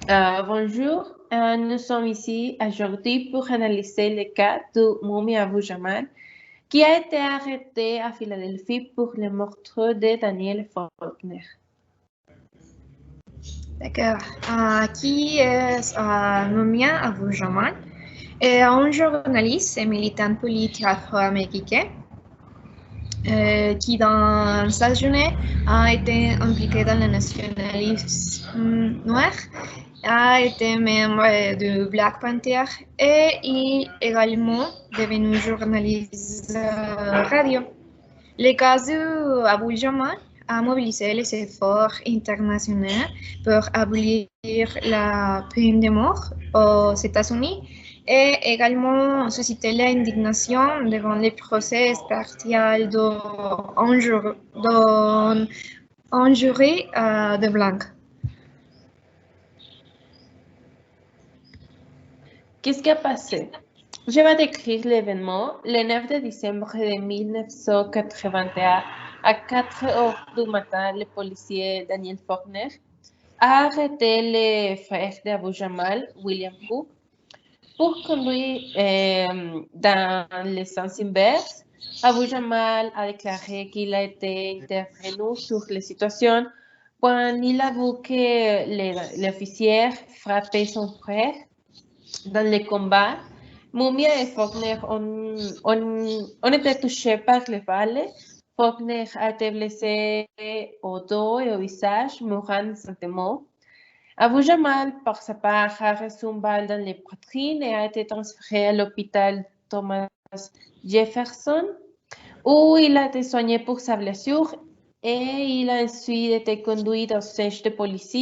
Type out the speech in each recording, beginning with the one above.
Bonjour, nous sommes ici aujourd'hui pour analyser le cas de Moumi Abou Jamal, qui a été arrêté à Philadelphie pour le meurtre de Daniel Faulkner. D'accord. Qui est Mumia Abu Jamal? Est un journaliste et militant politique afro-américain qui, dans sa journée, a été impliqué dans le nationalisme noir, a été membre du Black Panther et est également devenu journaliste radio. Le cas d'Abu Jamal a mobilisé les efforts internationaux pour abolir la peine de mort aux États-Unis et également suscité l'indignation devant les procès partiels d'un jury de blancs. Qu'est-ce qui a passé? Je vais décrire l'événement. Le 9 de décembre de 1981, à 4 heures du matin, le policier Daniel Faulkner a arrêté le frère d'Abu Jamal, William Cook, pour conduire dans le sens inverse. Abu Jamal a déclaré qu'il a été intervenu sur la situation quand il a vu que l'officier frappait son frère dans le combat. Mumia et Faulkner ont été touchés par les balles. Faulkner a été blessé au dos et au visage, mourant instantanément. Abu Jamal, par sa part, a reçu une balle dans les poitrines et a été transféré à l'hôpital Thomas Jefferson, où il a été soigné pour sa blessure et il a ensuite été conduit au siège de police,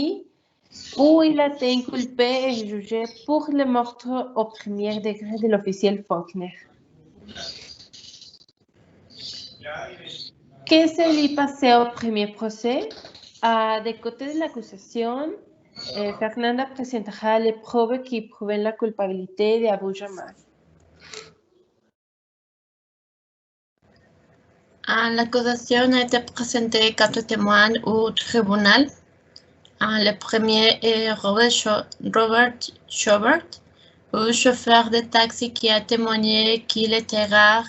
où il a été inculpé et jugé pour le meurtre au premier degré de l'officier Faulkner. Qu'est-ce qui s'est passé au premier procès? Des côtés de l'accusation, Fernanda presentera les preuves qui prouvent la culpabilité d'Abu Jamal. L'accusation a été présentée 4 témoins au tribunal. Le premier est Robert Schobert, un chauffeur de taxi qui a témoigné qu'il était rare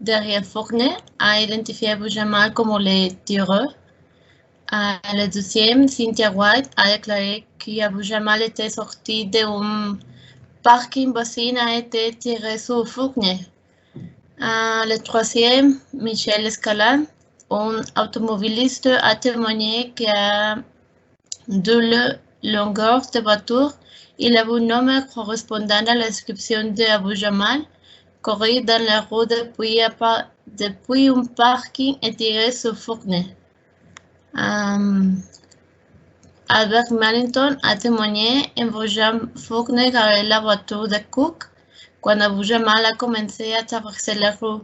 derrière Faulkner, a identifié Abu Jamal comme le tireur. Le deuxième, Cynthia White, a déclaré qu'Abu Jamal était sorti d'un parking voisin a été tiré sur Faulkner. Le troisième, Michel Escala, un automobiliste, a témoigné qu'à deux longueurs de voiture, il avait un homme correspondant à la description d'Abu Jamal, courir dans la rue depuis un parking et tirer sur Faulkner. Albert Millington a témoigné en voyant Faulkner garer la voiture de Cook quand Abu Jamal a commencé à traverser la rue.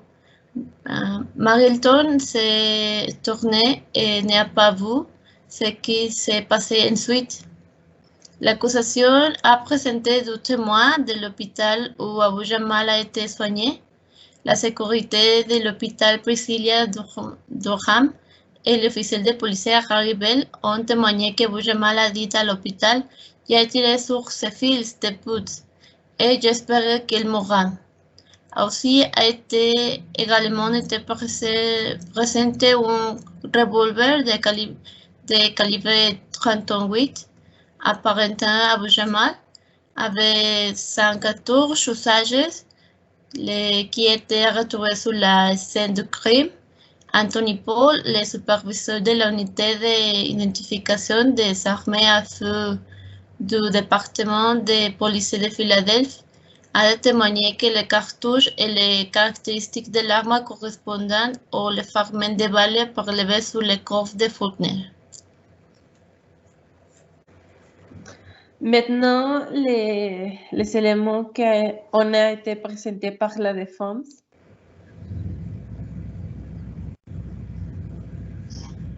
Millington s'est tourné et n'a pas vu ce qui s'est passé ensuite. L'accusation a présenté deux témoins de l'hôpital où Abu Jamal a été soigné. La sécurité de l'hôpital Priscilla Durham et l'officier de police Harry Bell ont témoigné que Abu Jamal a dit à l'hôpital « J'ai tiré sur ses fils de pute et j'espère qu'il mourra ». Aussi a également été présenté un revolver de calibre 38 apparentant à Abu Jamal avec 114 usages qui étaient retrouvés sur la scène du crime. Anthony Paul, le superviseur de l'unité d'identification des armes à feu du département de police de Philadelphie, a témoigné que les cartouches et les caractéristiques de l'arme correspondent au fragment de balles prélevés sur le coffre de Faulkner. Maintenant, les éléments qui ont été présentés par la défense.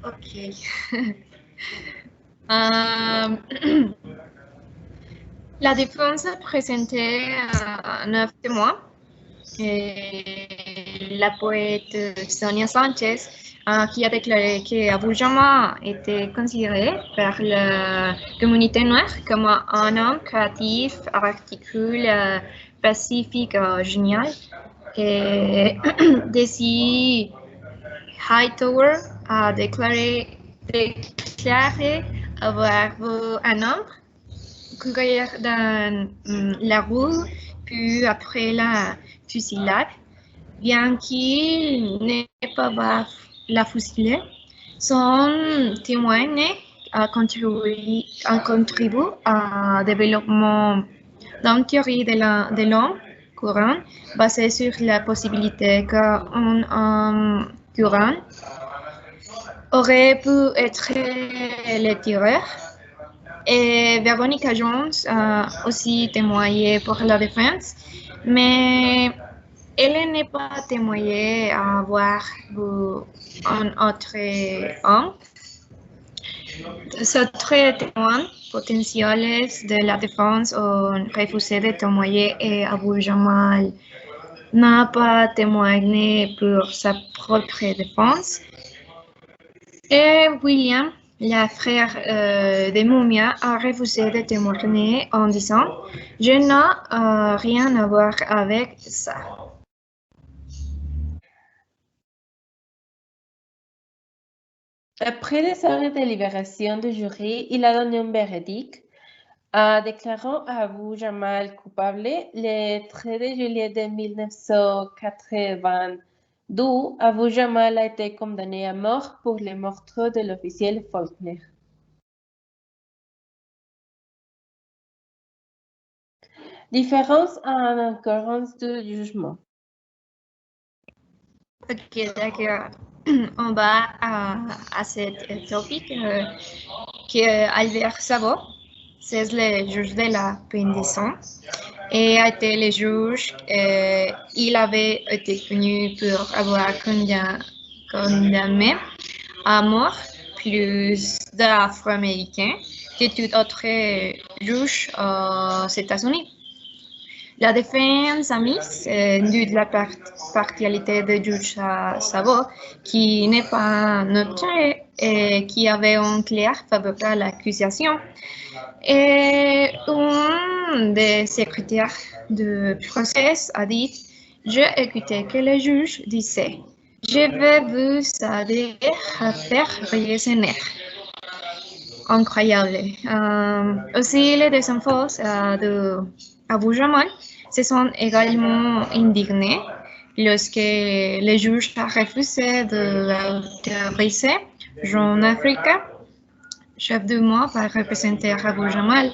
Ok. La défense a présenté 9 témoins. La poète Sonia Sanchez qui a déclaré qu'Abu Jamal était considéré par la communauté noire comme un homme créatif, articule, pacifique, génial. Et Desi Hightower a déclaré avoir vu un homme courir dans la rue, puis après la fusillade. Bien qu'il n'ait pas la fusillé, son témoignage a contribué au développement d'une théorie de l'homme courant basée sur la possibilité qu'un homme courant aurait pu être le tireur. Et Veronica Jones a aussi témoigné pour la défense, mais elle n'est pas témoignée à avoir vu un autre homme. Ces trois témoins potentiels de la défense ont refusé de témoigner et Abu Jamal n'a pas témoigné pour sa propre défense. Et William, le frère de Mumia, a refusé de témoigner en disant « Je n'ai rien à voir avec ça ». Après des heures de délibération du jury, il a donné un verdict déclarant Abu Jamal coupable le 13 juillet de 1982. Abu Jamal a été condamné à mort pour le meurtre de l'officier Faulkner. Différence en occurrence du jugement. Ok, d'accord. On va à cette topic que Albert Sabot, c'est le juge de la pénitence, et a été le juge. Il avait été connu pour avoir condamné à mort plus d'Afro-Américains que tout autre juge aux États-Unis. La défense a mis de la partialité de juge Sabot, qui n'est pas neutre et qui avait un clair favorable à l'accusation. Et un des secrétaires du procès a dit « J'ai écouté que le juge disait « Je vais vous aider à faire raisonner ». Incroyable. Aussi, les deux enfants d'Abu Jamal se sont également indignés lorsque le juge a refusé de l'autoriser. Jean Africa, chef de mois, va représenter Abu Jamal.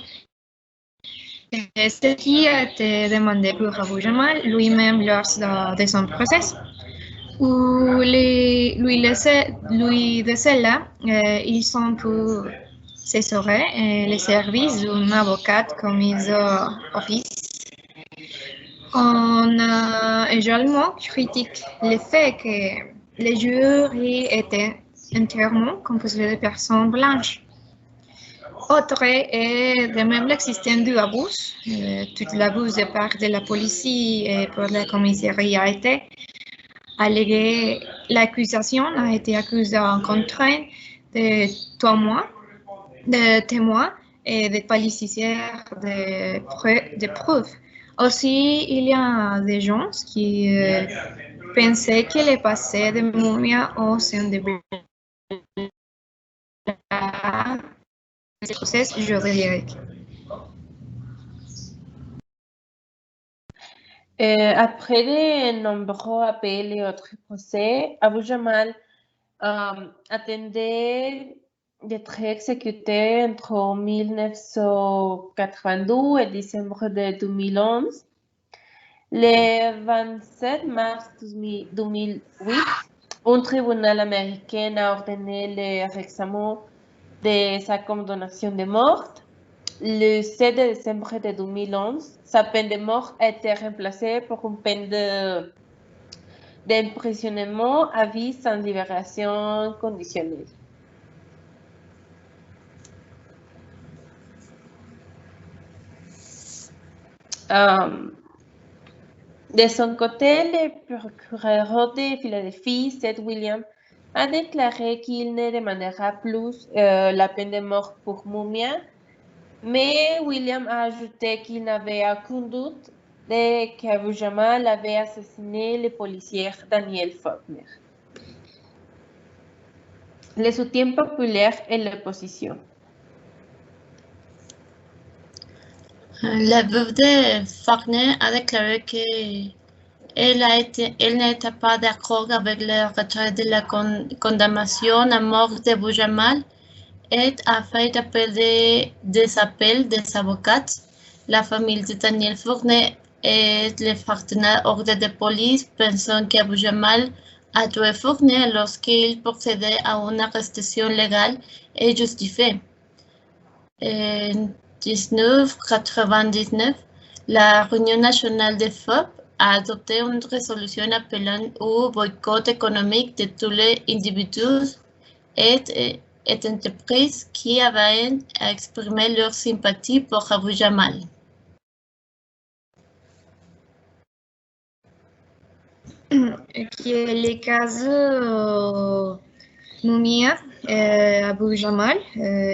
Ce qui a été demandé pour Abu Jamal lui-même lors de son procès. Où lui de cela, ils sont pour s'assurer les services d'un avocat commis office. On a également critiqué le fait que les jury étaient entièrement composés de personnes blanches. Autre est de même l'existence du abus. Toute l'abus de part de la police et pour la commissariat a été allégué. L'accusation a été accusée en contrainte de 3 mois de témoins et de policiers de preuves. Aussi, il y a des gens qui pensaient que le passé de Mumia au sein de ce procès juridique. Après de nombreux appels et autres procès, Abu Jamal attendait d'être exécuté entre 1982 et décembre de 2011. Le 27 mars 2008, un tribunal américain a ordonné le réexamen de sa condamnation de mort. Le 7 décembre de 2011, sa peine de mort a été remplacée par une peine d'emprisonnement à vie sans libération conditionnelle. De son côté, le procureur de Philadelphie, Seth Williams, a déclaré qu'il ne demandera plus la peine de mort pour Mumia, mais William a ajouté qu'il n'avait aucun doute de qu'Abu Jamal avait assassiné le policier Daniel Faulkner. Le soutien populaire et l'opposition. La veuve de Faulkner a déclaré qu'elle n'était pas d'accord avec le retrait de la condamnation à mort de Abu Jamal et a fait appel des appels des avocats. La famille de Daniel Faulkner et les partenaires ordres de police pensent qu'Abu Jamal a tué Faulkner lorsqu'il procédait à une arrestation légale et justifiée. En 1999, la Réunion nationale des FOP a adopté une résolution appelant au boycott économique de tous les individus et entreprises qui avaient exprimé leur sympathie pour Abu Jamal. Les cas Mumia Abu Jamal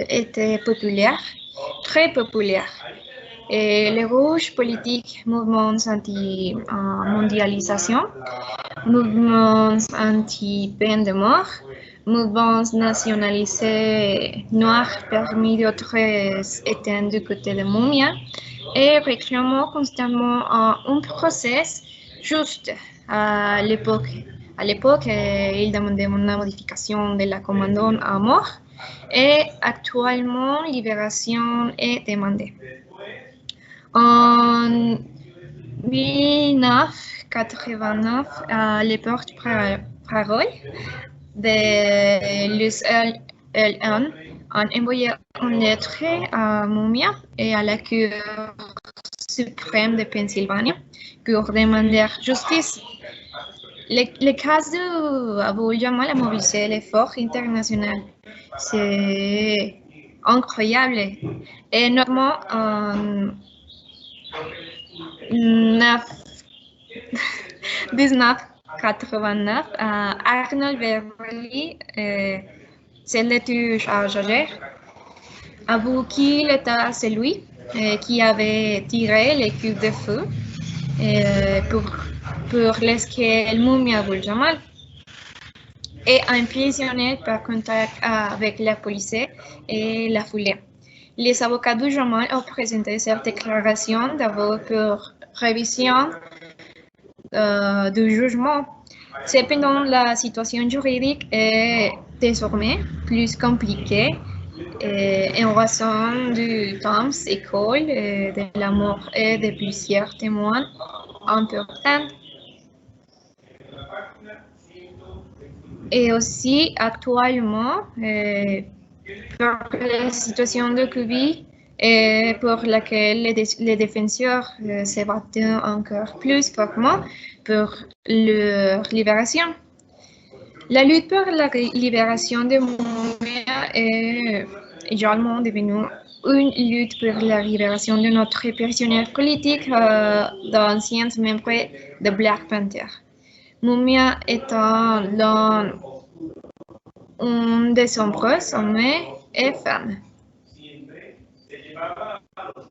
étaient populaires, très populaires. Et les rouges politiques, mouvements anti-mondialisation, mouvements anti-peine de mort, mouvements nationalisés noirs parmi d'autres étaient du côté de Mumia et réclamant constamment un procès juste. À l'époque, il demandait une modification de la commandant à mort et actuellement, libération est demandée. En 1989, les porte-parole de l'USLN ont envoyé une lettre à Mumia et à la Cour suprême de Pennsylvanie pour demander justice. Le cas d'Abu Jamal a mobilisé l'effort international. C'est incroyable. Et notamment en 1989, Arnold Beverly, c'est le tueur chargé, avoue qu'il était celui qui avait tiré les coups de feu pour l'esquel Mumia Abu Jamal et emprisonné par contact avec la police et la foulée. Les avocats de Jamal ont présenté cette déclaration d'aveu pour révision du jugement. Cependant, la situation juridique est désormais plus compliquée en raison du temps écoulé de la mort et de plusieurs témoins importants. Et aussi, actuellement, pour la situation de Cuba et pour laquelle les défenseurs se battent encore plus fortement pour leur libération. La lutte pour la libération de Mumia est également devenue une lutte pour la libération de notre prisonnier politique d'anciens membres de Black Panther. Mumia étant l'un des nombreux hommes et femmes